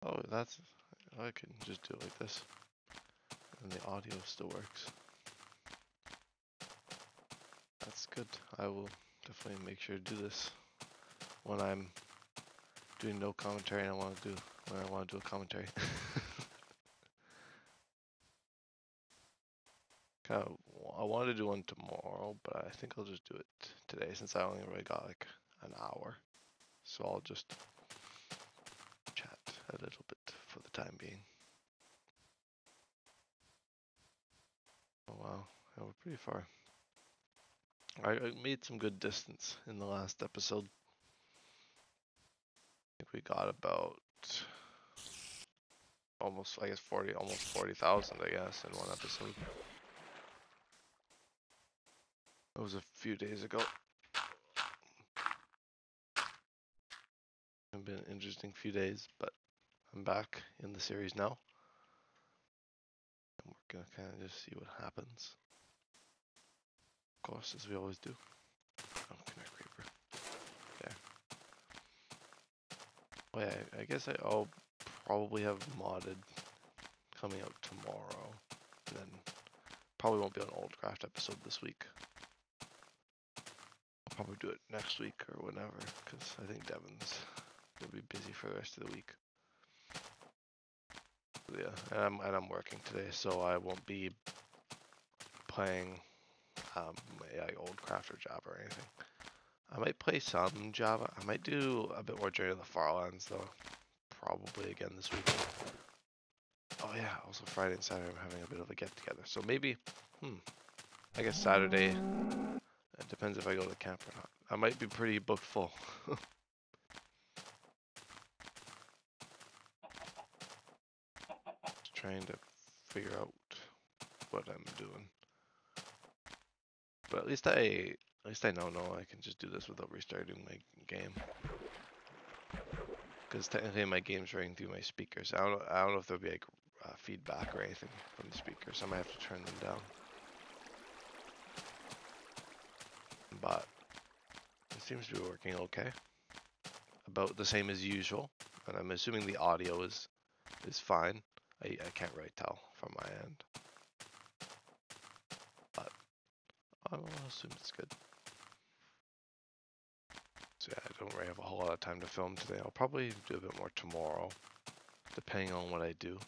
Oh, that's... I can just do it like this. And the audio still works. That's good. I will definitely make sure to do this when I'm doing no commentary and when I want to do a commentary. Kind of, I wanted to do one tomorrow, but I think I'll just do it today since I only really got like an hour. So I'll just chat a little bit for the time being. Oh wow, yeah, we're pretty far. I made some good distance in the last episode. I think we got about almost, I guess 40,000, I guess, in one episode. It was a few days ago. It's been an interesting few days, but I'm back in the series now. And we're gonna kind of just see what happens. Of course, as we always do. Oh, come here, creeper. There. Oh yeah, I guess I'll probably have modded coming out tomorrow. And then probably won't be an old craft episode this week. I'll probably do it next week or whenever, because I think Devin's gonna be busy for the rest of the week. Yeah, and I'm working today, so I won't be playing like old craft or Java or anything. I might play some Java. I might do a bit more Journey to the Farlands though. Probably again this week. Oh yeah, also Friday and Saturday I'm having a bit of a get together. So maybe, I guess Saturday, it depends if I go to camp or not. I might be pretty booked full. Just trying to figure out what I'm doing. But at least I know I can just do this without restarting my game. Because technically my game's running through my speakers. I don't know if there'll be like feedback or anything from the speakers. I might have to turn them down. But it seems to be working okay. About the same as usual. And I'm assuming the audio is fine. I can't really tell from my end. But I'll assume it's good. So yeah, I don't really have a whole lot of time to film today. I'll probably do a bit more tomorrow, depending on what I do.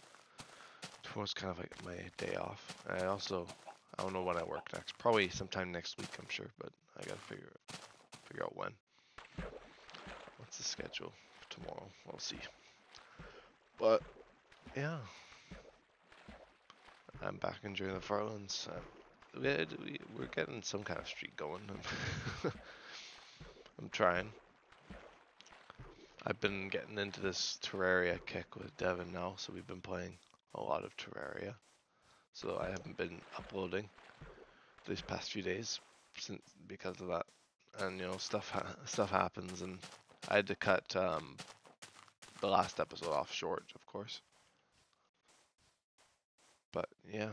Tomorrow's kind of like my day off. And I don't know when I work next. Probably sometime next week, I'm sure, but I gotta figure out when. What's the schedule for tomorrow? We'll see. But yeah, I'm back enjoying the Farlands. We're getting some kind of streak going. I'm trying. I've been getting into this Terraria kick with Devin now, so we've been playing a lot of Terraria. So I haven't been uploading these past few days because of that. And you know, stuff happens, and I had to cut the last episode off short, of course. But yeah,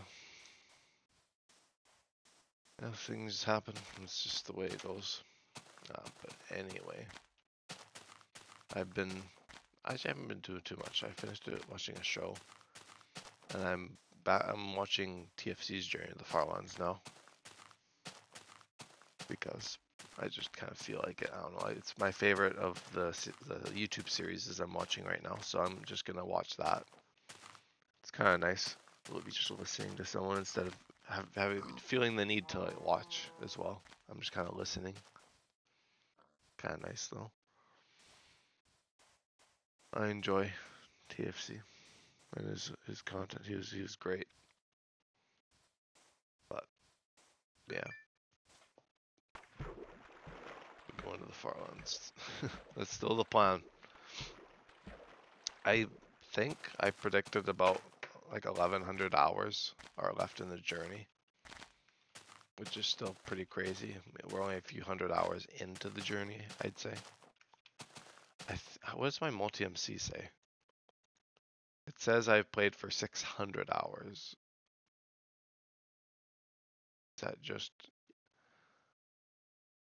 things happen. It's just the way it goes. But anyway, I haven't been doing too much. I finished watching a show, and I'm watching TFC's Journey to the Farlands now because I just kind of feel like it. I don't know. It's my favorite of the YouTube series I'm watching right now, so I'm just gonna watch that. It's kind of nice. We'll be just listening to someone instead of feeling the need to like watch as well. I'm just kind of listening. Kind of nice though. I enjoy TFC and his content. He was great. But yeah, we're going to the Farlands. That's still the plan. I think I predicted about like 1,100 hours are left in the journey, which is still pretty crazy. We're only a few hundred hours into the journey, I'd say. What does my multi-MC say? It says I've played for 600 hours. Is that just...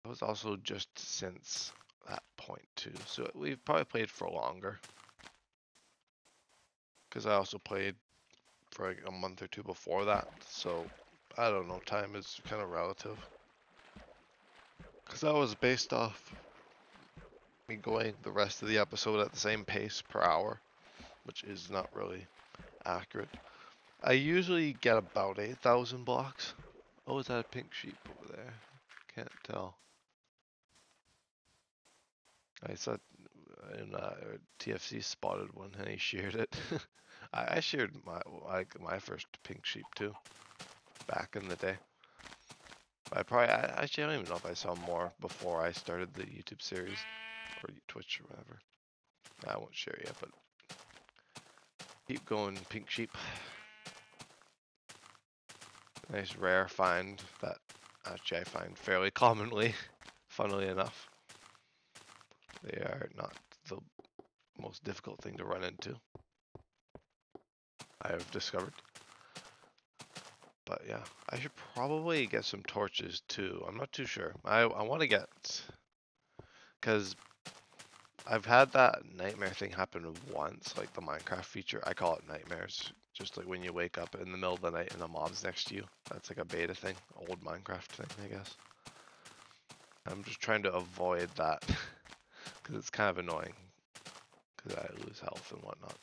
It was also just since that point too. So we've probably played for longer. Because I also played for like a month or two before that. So I don't know, time is kind of relative. Because that was based off me going the rest of the episode at the same pace per hour, which is not really accurate. I usually get about 8,000 blocks. Oh, is that a pink sheep over there? Can't tell. I saw in TFC spotted one and he shared it. I shared my first pink sheep too, back in the day. Actually I don't even know if I saw more before I started the YouTube series or Twitch or whatever. I won't share yet, but keep going, pink sheep. Nice rare find that actually I find fairly commonly, funnily enough. They are not the most difficult thing to run into, I have discovered. But yeah, I should probably get some torches too. I'm not too sure. I want to get, because I've had that nightmare thing happen once, like the Minecraft feature. I call it nightmares. Just like when you wake up in the middle of the night and the mob's next to you. That's like a beta thing, old Minecraft thing, I guess. I'm just trying to avoid that because it's kind of annoying because I lose health and whatnot.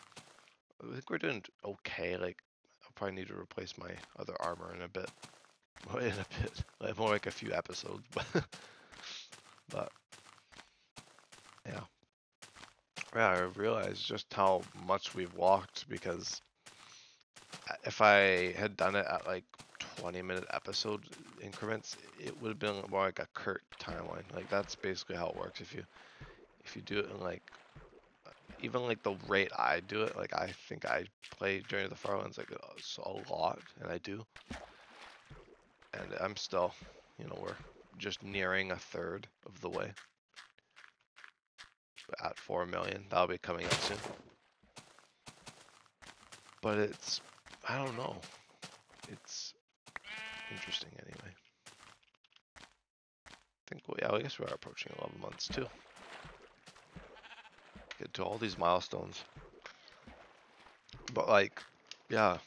I think we're doing okay. Like, I'll probably need to replace my other armor in a bit. Well, in a bit, like more like a few episodes, but yeah. Yeah, I realized just how much we've walked because if I had done it at like 20-minute episode increments, it would have been more like a Kurt timeline. Like that's basically how it works. If you do it in like even like the rate I do it, like I think I play during the Farlands like a lot, and I do, and I'm still, we're just nearing a third of the way at 4 million. That'll be coming up soon. But it's, I don't know. It's interesting anyway. I think, well, yeah, I guess we are approaching 11 months too. Get to all these milestones. But like, yeah,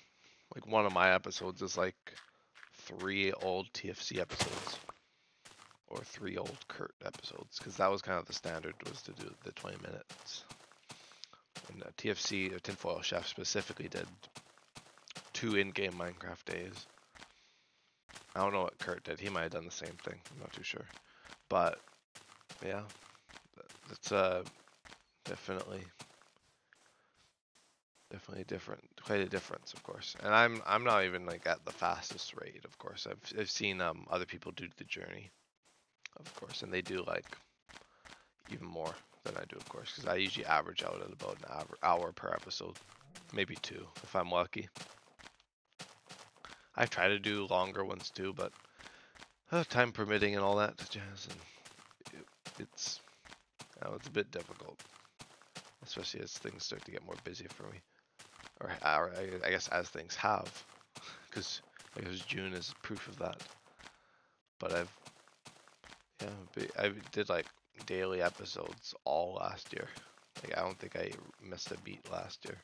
like one of my episodes is like 3 old TFC episodes. Or 3 old Kurt episodes, because that was kind of the standard, was to do the 20 minutes. And TFC, Tinfoil Chef specifically did 2 in-game Minecraft days. I don't know what Kurt did. He might have done the same thing. I'm not too sure. But yeah, it's definitely different, quite a difference, of course. And I'm not even like at the fastest rate, of course. I've seen other people do the journey, of course, and they do like even more than I do, of course, because I usually average out at about an hour per episode, maybe 2 if I'm lucky. I try to do longer ones too, but time permitting and all that jazz, and it's a bit difficult, especially as things start to get more busy for me, or I guess as things have, because June is proof of that. But I did like daily episodes all last year. Like I don't think I missed a beat last year.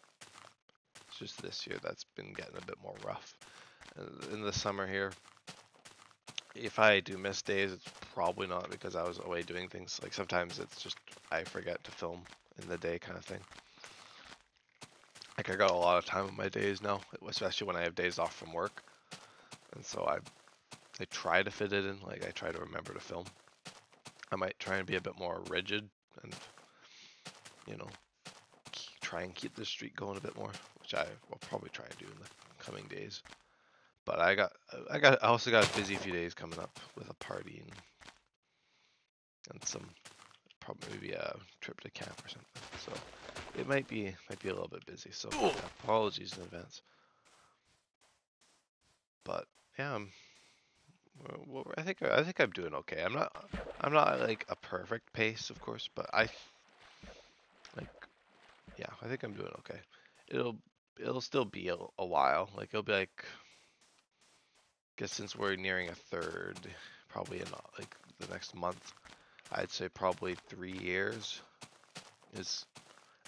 It's just this year that's been getting a bit more rough. In the summer here, if I do miss days, it's probably not because I was away doing things. Like sometimes it's just I forget to film in the day kind of thing. Like I got a lot of time on my days now, especially when I have days off from work. And so I try to fit it in, like I try to remember to film. I might try and be a bit more rigid and, try and keep the streak going a bit more, which I will probably try and do in the coming days. But I also got a busy few days coming up with a party and some, probably maybe a trip to camp or something. So it might be a little bit busy. So yeah, apologies in advance. But yeah, I think I'm doing okay. I'm not like a perfect pace, of course, but yeah, I think I'm doing okay. It'll still be a while. Like it'll be like, guess since we're nearing a third, probably in like the next month, I'd say probably 3 years is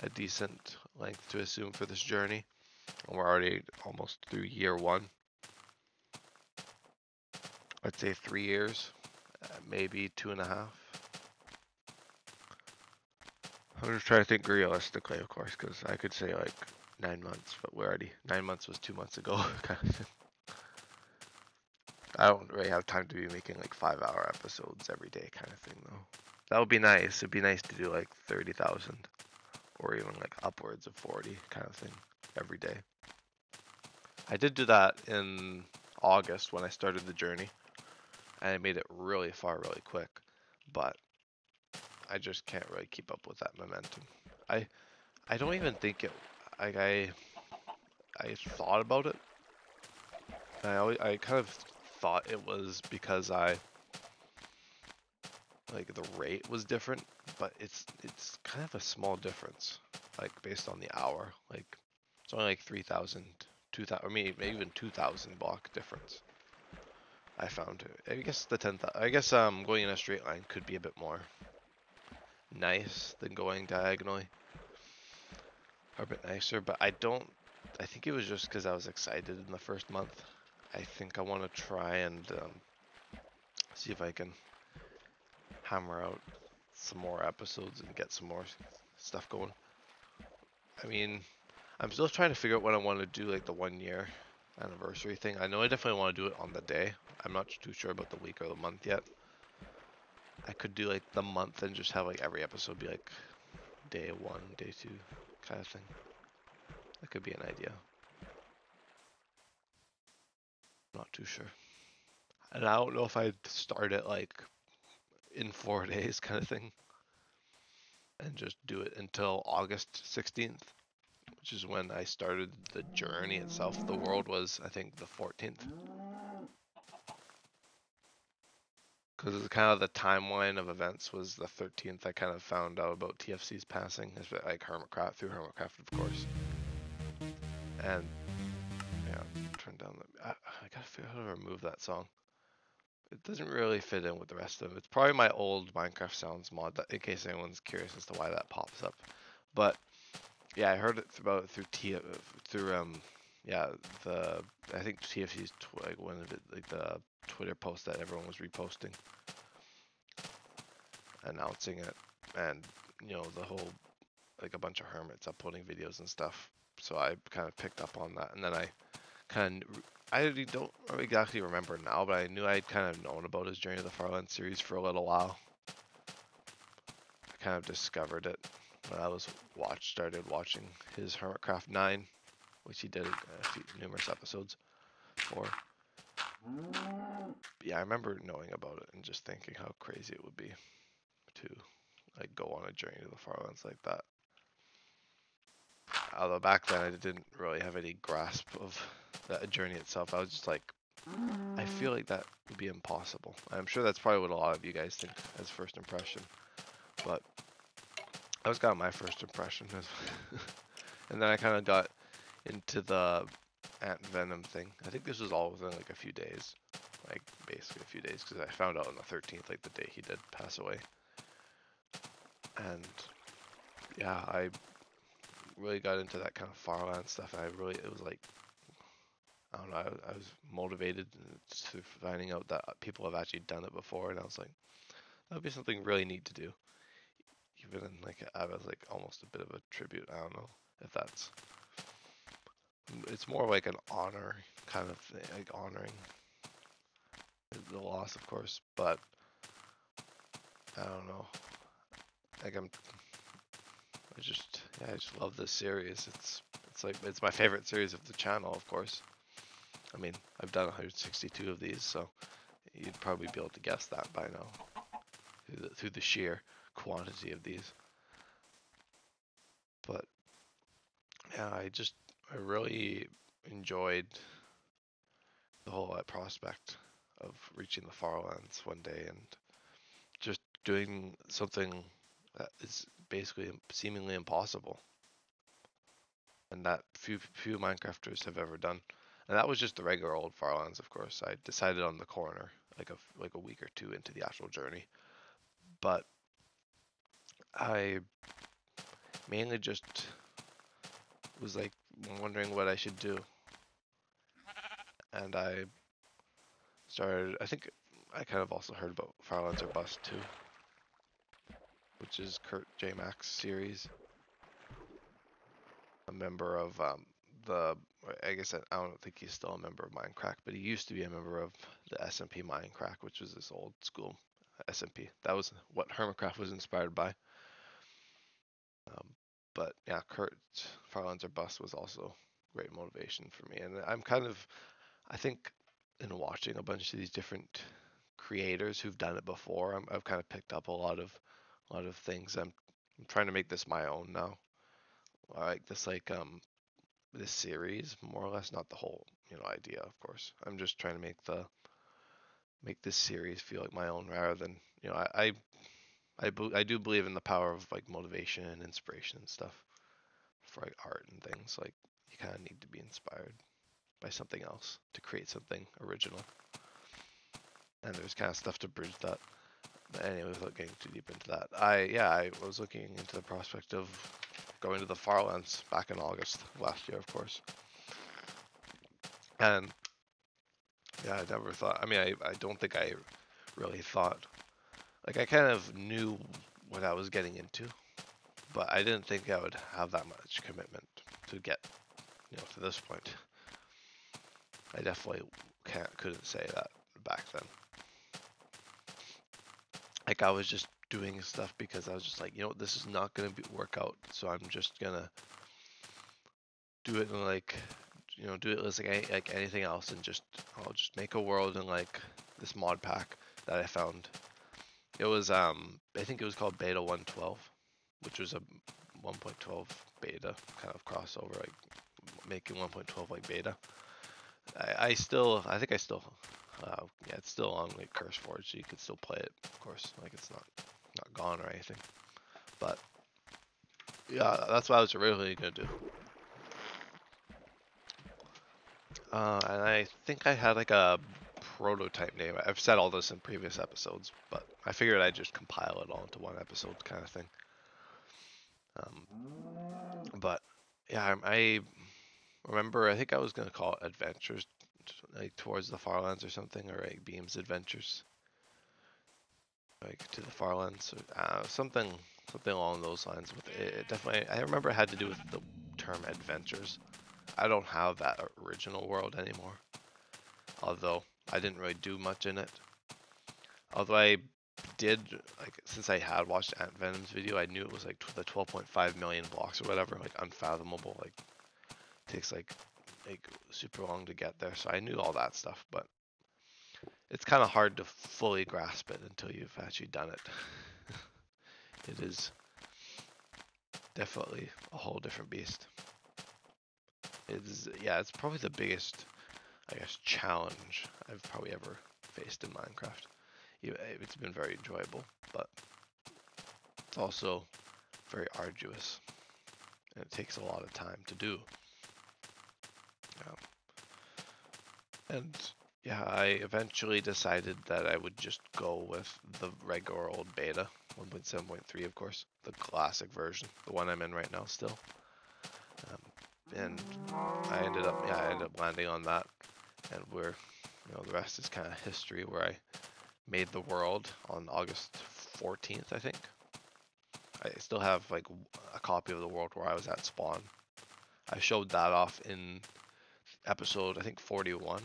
a decent length to assume for this journey. And we're already almost through year 1. I'd say 3 years, maybe 2.5. I'm just trying to think realistically, of course, because I could say like 9 months, but 9 months was 2 months ago. I don't really have time to be making like 5-hour episodes every day kind of thing though. That would be nice. It'd be nice to do like 30,000 or even like upwards of 40 kind of thing every day. I did do that in August when I started the journey, and I made it really far really quick, but I just can't really keep up with that momentum. I don't even think it, like I thought about it, and I kind of thought it was because like the rate was different, but it's kind of a small difference. like based on the hour. Like it's only like 3,000, 2,000, or maybe even 2,000 block difference. I found. I guess the 10,000. I guess going in a straight line could be a bit more nice than going diagonally, or a bit nicer. But I don't. I think it was just because I was excited in the first month. I think I want to try and see if I can hammer out some more episodes and get some more stuff going. I mean, I'm still trying to figure out what I want to do, like the 1 year anniversary thing. I know I definitely want to do it on the day. I'm not too sure about the week or the month yet. I could do like the month and just have like every episode be like day 1, day 2 kind of thing. That could be an idea. Not too sure. And I don't know if I'd start it like in 4 days kind of thing and just do it until August 16th, which is when I started the journey itself. The world was, I think, the 14th. Because kind of the timeline of events was the 13th. I kind of found out about TFC's passing, like Hermitcraft, through Hermitcraft, of course. And yeah, turn down the. I gotta figure out how to remove that song. It doesn't really fit in with the rest of them. It's probably my old Minecraft Sounds mod, that, in case anyone's curious as to why that pops up. But yeah, I heard it about yeah, the I think TFC's like one of it, like the Twitter post that everyone was reposting, announcing it, and you know the whole, like a bunch of hermits uploading videos and stuff. So I kind of picked up on that, and then I really don't exactly remember now, but I knew I'd kind of known about his Journey to the Farlands series for a little while. I kind of discovered it when I started watching his Hermitcraft 9, which he did numerous episodes for. But yeah, I remember knowing about it and just thinking how crazy it would be to like go on a journey to the Farlands like that. Although back then I didn't really have any grasp of that journey itself. I was just like, I feel like that would be impossible. I'm sure that's probably what a lot of you guys think as first impression, but that was kind of my first impression. And then I kind of got into the Ant Venom thing. I think this was all within like a few days, like basically a few days, because I found out on the 13th, like the day he did pass away. And yeah, I really got into that kind of Farland stuff. And it was like, I don't know, I was motivated to finding out that people have actually done it before, and I was like, that would be something really neat to do. Even in like, I was like almost a bit of a tribute. I don't know if it's more like an honor kind of thing, like honoring the loss, of course, but I don't know. Like I just love this series. It's my favorite series of the channel, of course. I mean, I've done 162 of these, so you'd probably be able to guess that by now through the sheer quantity of these. But yeah, I really enjoyed the whole prospect of reaching the Farlands one day and just doing something that is basically seemingly impossible, and that few Minecrafters have ever done. And that was just the regular old Farlands, of course. I decided on the corner like a week or two into the actual journey, but I mainly just was like wondering what I should do, and I started. I think I kind of also heard about Farlands or Bust too, which is Kurt J. Max's series. A member of the, I guess I don't think he's still a member of Minecraft, but he used to be a member of the SMP Minecraft, which was this old school SMP. That was what Hermitcraft was inspired by. But yeah, Kurt Farlands or Bust was also great motivation for me, and I think in watching a bunch of these different creators who've done it before, I've kind of picked up a lot of things. I'm trying to make this my own now. I like this series more or less, not the whole idea, of course. I'm just trying to make this series feel like my own rather than I do believe in the power of like motivation and inspiration and stuff. for like art and things. Like you kind of need to be inspired by something else to create something original. And there's kind of stuff to bridge that. But anyway, without getting too deep into that, I was looking into the prospect of going to the Farlands back in August last year, of course. And yeah, I never thought. I mean, I don't think I really thought. Like I kind of knew what I was getting into, but I didn't think I would have that much commitment to get, to this point. I definitely couldn't say that back then. Like I was just doing stuff because I was just like, this is not gonna work out, so I'm just gonna do it in like, do it as like anything else, and I'll just make a world in like this mod pack that I found. It was I think it was called Beta 112, which was a 1.12 beta kind of crossover, like making 1.12 like beta. I think I still, yeah, it's still on like CurseForge, so you can still play it, of course. Like it's not gone or anything. But yeah, that's what I was originally gonna do. And I think I had like a prototype name. I've said all this in previous episodes, but I figured I'd just compile it all into one episode kind of thing. But yeah, I remember, I think I was gonna call it Adventures, like towards the Farlands or something, or like Beam's Adventures, like to the Farlands, or, something along those lines. With it definitely, I remember it had to do with the term adventures. I don't have that original world anymore, although I didn't really do much in it. Although I did, like, since I had watched Ant Venom's video, I knew it was like the 12.5 million blocks or whatever, like unfathomable, like takes like super long to get there. So I knew all that stuff, but it's kind of hard to fully grasp it until you've actually done it. It is definitely a whole different beast. It's probably the biggest, I guess, challenge I've probably ever faced in Minecraft. It's been very enjoyable, but it's also very arduous, and it takes a lot of time to do. And yeah, I eventually decided that I would just go with the regular old beta, 1.7.3, of course, the classic version, the one I'm in right now still. And I ended up landing on that, and the rest is kind of history, where I made the world on August 14th, I think. I still have like a copy of the world where I was at spawn. I showed that off in episode, I think, 41.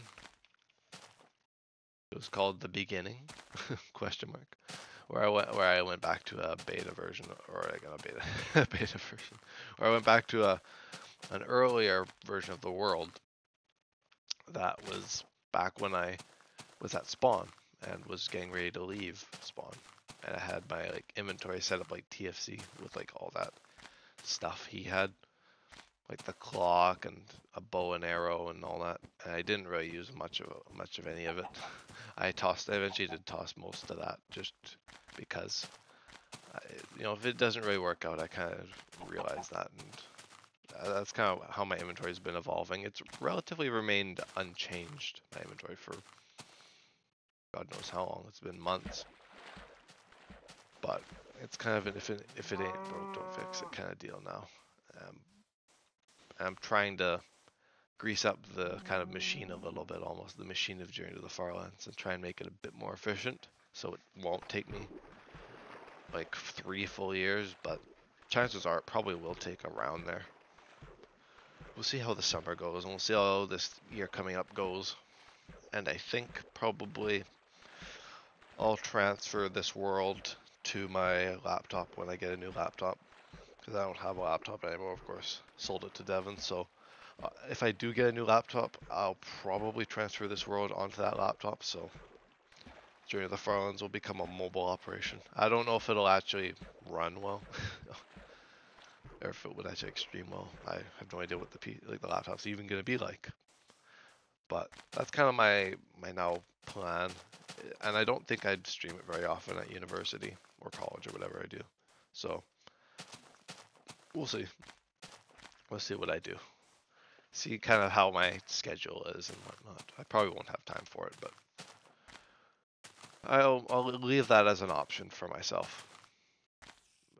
It was called The Beginning, question mark, where I went back to a beta version, or like a beta version, where I went back to an earlier version of the world that was back when I was at spawn and was getting ready to leave spawn, and I had my like inventory set up like TFC with like all that stuff he had, like the clock and a bow and arrow and all that, and I didn't really use much of any of it. I eventually did toss most of that, just because, if it doesn't really work out, I kind of realize that, and that's kind of how my inventory has been evolving. It's relatively remained unchanged, my inventory, for God knows how long. It's been months, but it's kind of an if it ain't broke, don't fix it kind of deal now. I'm trying to grease up the kind of machine a little bit, almost the machine of Journey to the Farlands, and try and make it a bit more efficient, so it won't take me like 3 full years, but chances are it probably will take around there. We'll see how the summer goes, and we'll see how this year coming up goes. And I think probably I'll transfer this world to my laptop when I get a new laptop, because I don't have a laptop anymore, of course. Sold it to Devin, so if I do get a new laptop, I'll probably transfer this world onto that laptop, so Journey of the Farlands will become a mobile operation. I don't know if it'll actually run well, or if it would actually stream well. I have no idea what the laptop's even going to be like. But that's kind of my now plan, and I don't think I'd stream it very often at university or college or whatever I do. So we'll see. We'll see what I do. See kind of how my schedule is and whatnot. I probably won't have time for it, but I'll leave that as an option for myself.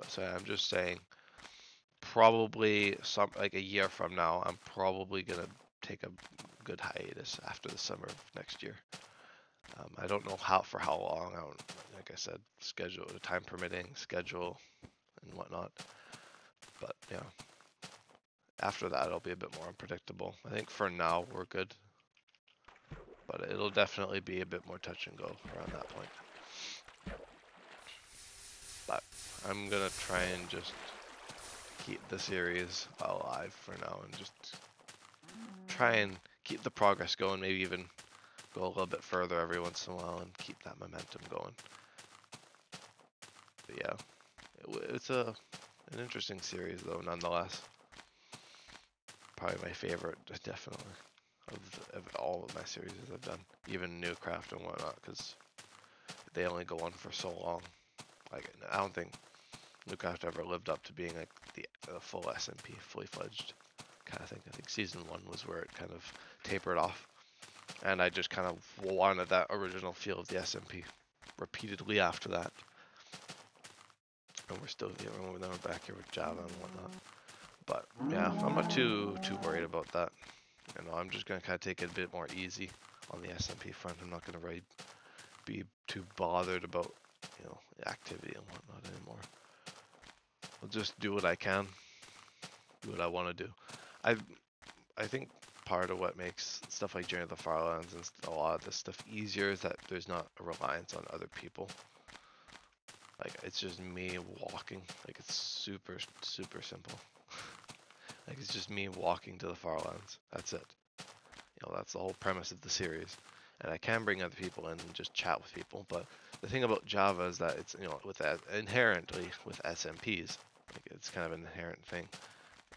So I'm just saying, probably some like a year from now, I'm probably gonna take a good hiatus after the summer of next year. I don't know for how long. I don't, like I said, schedule, time permitting, schedule, and whatnot. But yeah, after that, it'll be a bit more unpredictable. I think for now we're good, but it'll definitely be a bit more touch and go around that point. But I'm gonna try and just keep the series alive for now and just try and keep the progress going, maybe even go a little bit further every once in a while and keep that momentum going. But yeah, it's an interesting series though, nonetheless. Probably my favorite, definitely, of all of my series I've done, even Newcraft and whatnot, because they only go on for so long. Like, I don't think Newcraft ever lived up to being like the full SMP, fully fledged kind of thing. I think season 1 was where it kind of tapered off, and I just kind of wanted that original feel of the SMP repeatedly after that. And we're still, you know, we're back here with Java and whatnot. But yeah, I'm not too worried about that. You know, I'm just gonna kind of take it a bit more easy on the SMP front. I'm not gonna really be too bothered about, you know, activity and whatnot anymore. I'll just do what I can, do what I want to do. I think part of what makes stuff like Journey of the Farlands and a lot of this stuff easier is that there's not a reliance on other people. Like, it's just me walking. Like, it's super simple. Like, it's just me walking to the Farlands. That's it. You know, that's the whole premise of the series. And I can bring other people in and just chat with people, but the thing about Java is that it's, you know, with that inherently with SMPs, like it's kind of an inherent thing,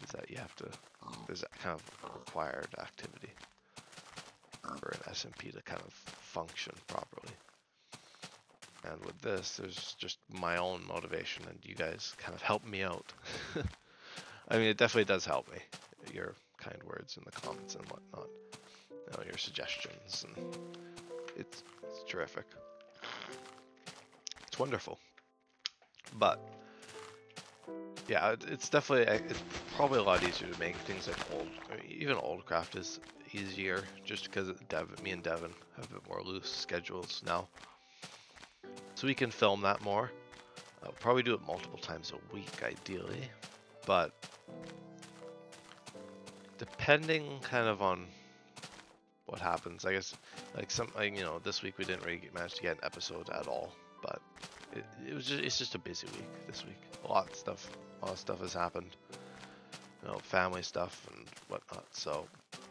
is that you have to, there's that kind of required activity for an SMP to kind of function properly. And with this, there's just my own motivation, and you guys kind of help me out. I mean, it definitely does help me. Your kind words in the comments and whatnot. You know, your suggestions, and it's terrific. It's wonderful. But yeah, it's definitely, it's probably a lot easier to make things like even old craft is easier just because me and Devin have a bit more loose schedules now. So we can film that more. I'll probably do it multiple times a week ideally, but depending kind of on what happens, I guess, like you know, this week we didn't really manage to get an episode at all, but it's just a busy week this week. A lot of stuff has happened, you know, family stuff and whatnot. So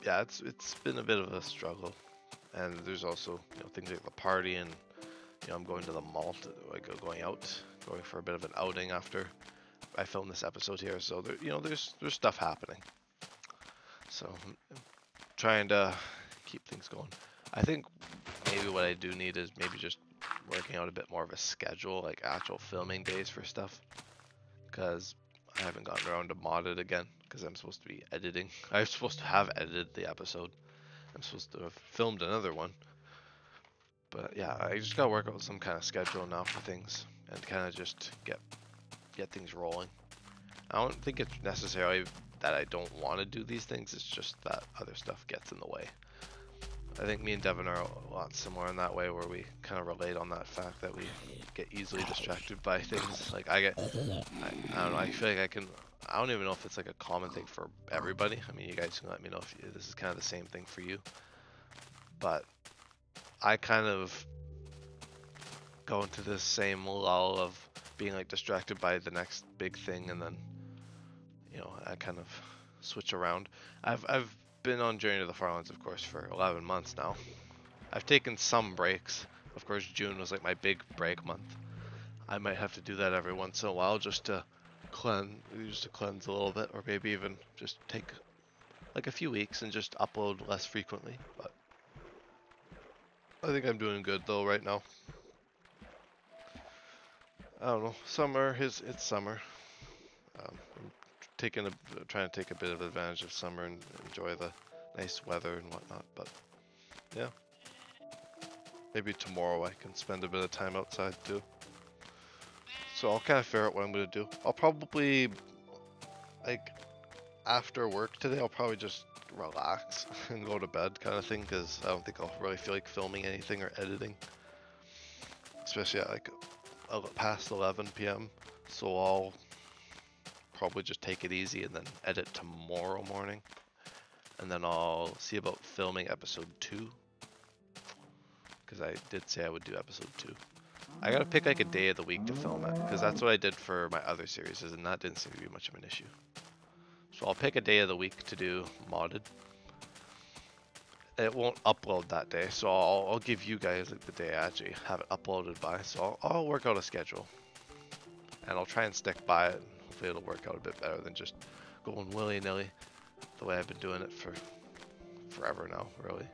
yeah, it's been a bit of a struggle, and there's also, you know, things like the party, and you know, I'm going to the mall, going for a bit of an outing after I filmed this episode here. So there, you know, there's stuff happening. So I'm trying to keep things going. I think maybe what I do need is maybe just working out a bit more of a schedule, like actual filming days for stuff, because I haven't gotten around to mod it again, because I'm supposed to be editing. I'm supposed to have edited the episode. I'm supposed to have filmed another one. But yeah, I just gotta work out some kind of schedule now for things, and kind of just get things rolling. I don't think it's necessarily that I don't want to do these things, it's just that other stuff gets in the way. I think me and Devin are a lot similar in that way, where we kind of relate on that fact that we get easily distracted by things. Like I don't know, I feel like I don't even know if it's like a common thing for everybody. I mean, you guys can let me know if this is kind of the same thing for you. But I kind of go into this same lull of being like distracted by the next big thing, and then, you know, I kind of switch around. I've been on Journey to the Farlands, of course, for 11 months now. I've taken some breaks. Of course, June was like my big break month. I might have to do that every once in a while just to cleanse a little bit, or maybe even just take like a few weeks and just upload less frequently. But I think I'm doing good though right now. I don't know. It's summer. I'm trying to take a bit of advantage of summer and enjoy the nice weather and whatnot. But yeah, maybe tomorrow I can spend a bit of time outside too. So I'll kind of figure out what I'm gonna do. I'll probably, like, after work today, I'll probably just relax and go to bed kind of thing, because I don't think I'll really feel like filming anything or editing, especially at like past 11 p.m. So I'll probably just take it easy and then edit tomorrow morning, and then I'll see about filming episode 2, because I did say I would do episode 2. I gotta pick like a day of the week to film it, because that's what I did for my other series, and that didn't seem to be much of an issue. So I'll pick a day of the week to do modded. It won't upload that day, so I'll give you guys like the day I actually have it uploaded by. So I'll work out a schedule, and I'll try and stick by it. Hopefully it'll work out a bit better than just going willy-nilly the way I've been doing it for forever now, really.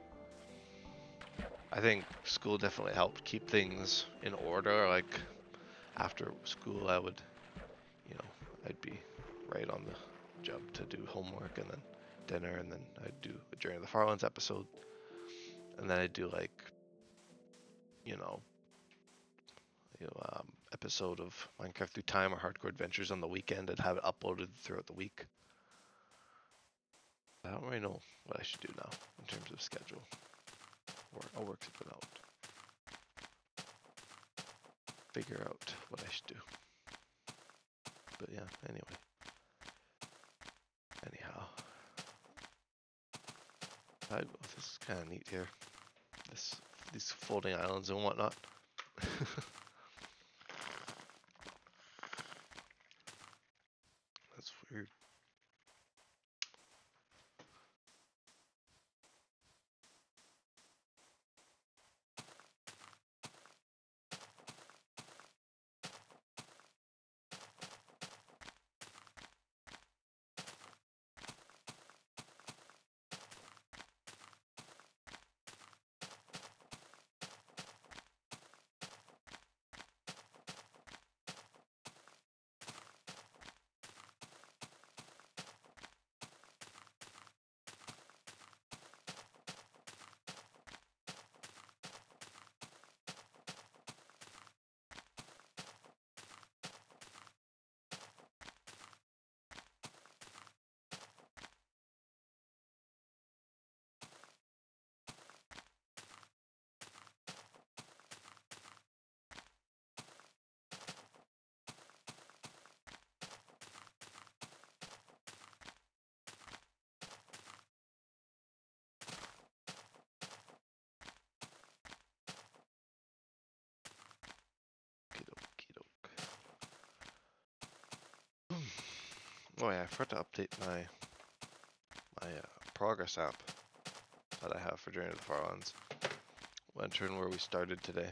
I think school definitely helped keep things in order. Like, after school I would, I'd be right on the job to do homework, and then dinner, and then I'd do a Journey of the Farlands episode, and then I'd do like, episode of Minecraft Through Time or Hardcore Adventures on the weekend and have it uploaded throughout the week. I don't really know what I should do now in terms of schedule. I'll work something out. Figure out what I should do. But yeah, anyhow. This is kind of neat here. These floating islands and whatnot. That's weird. Oh yeah, I forgot to update my progress app that I have for Journey to the Farlands. Entering where we started today.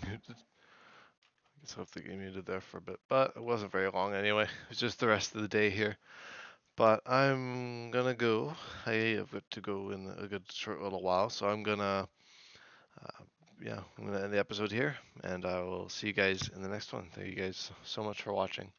muted. I guess hopefully get muted there for a bit, but it wasn't very long anyway. It was just the rest of the day here. But I'm gonna go. I've got to go in a good short little while, so uh, I'm gonna end the episode here, and I will see you guys in the next one. Thank you guys so much for watching.